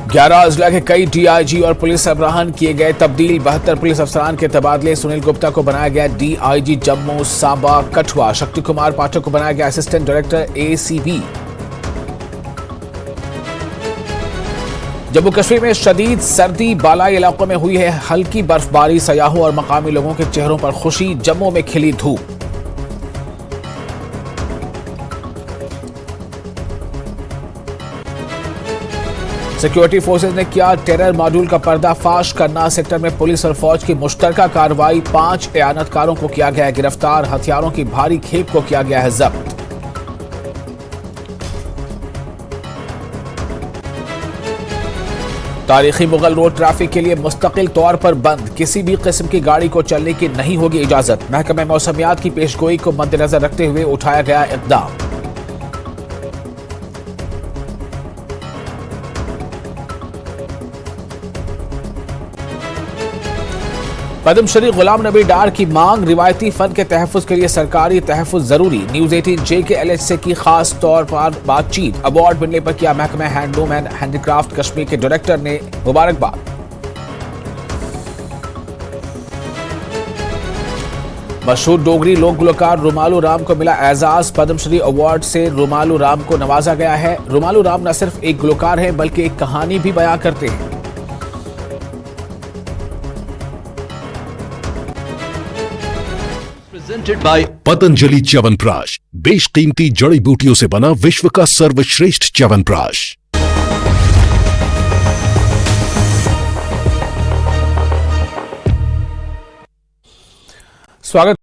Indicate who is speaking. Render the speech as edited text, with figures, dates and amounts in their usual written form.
Speaker 1: 11 अजला के कई डीआईजी और पुलिस सरबराहान किए गए तब्दील। 72 पुलिस अफसरान के तबादले। सुनील गुप्ता को बनाया गया डीआईजी जम्मू सांबा कठुआ। शक्ति कुमार पाठक को बनाया गया assistant director ACB. Jammu Kashmir में शदीद सर्दी, बालाई इलाकों में हुई है हल्की बर्फबारी। सयाहों और मकामी लोगों के चेहरों पर खुशी। जम्मू में खिली धूप। सिक्योरिटी फोर्सेज ने किया टेरर मॉड्यूल का पर्दाफाश। करनाल सेक्टर में पुलिस और फौज की मुश्तरका कार्रवाई। 5 एआनतकारों को किया गया है गिरफ्तार। हथियारों की भारी खेप को किया गया है जब्त। तारीखी मुगल रोड ट्रैफिक के लिए मुस्तकिल तौर पर बंद। किसी भी किस्म की गाड़ी को चलने की नहीं होगी इजाजत। महकमे मौसमियात की पेशगोई को मद्देनजर रखते हुए उठाया गया इकदाम। पद्मश्री गुलाम नबी डार की मांग। रिवायती फन के तहफ़्फ़ुज़ के लिए सरकारी तहफ़्फ़ुज़ जरूरी। न्यूज़ 18 JKLH से की खास तौर पर बातचीत। अवार्ड मिलने पर किया महकमा हैंडलूम एंड हैंडीक्राफ्ट कश्मीर के डायरेक्टर ने मुबारकबाद। मशहूर डोगरी लोक गुलकार रुमालू राम को मिला एजाज। पद्मश्री अवार्ड से रुमालू राम को नवाजा गया है। रुमालू राम न सिर्फ एक गुलकार है बल्कि एक कहानी भी बयां करते हैं।
Speaker 2: Presented by पतंजलि च्यवनप्राश, बेशकीमती जड़ी बूटियों से बना विश्व का सर्वश्रेष्ठ च्यवनप्राश।
Speaker 1: स्वागत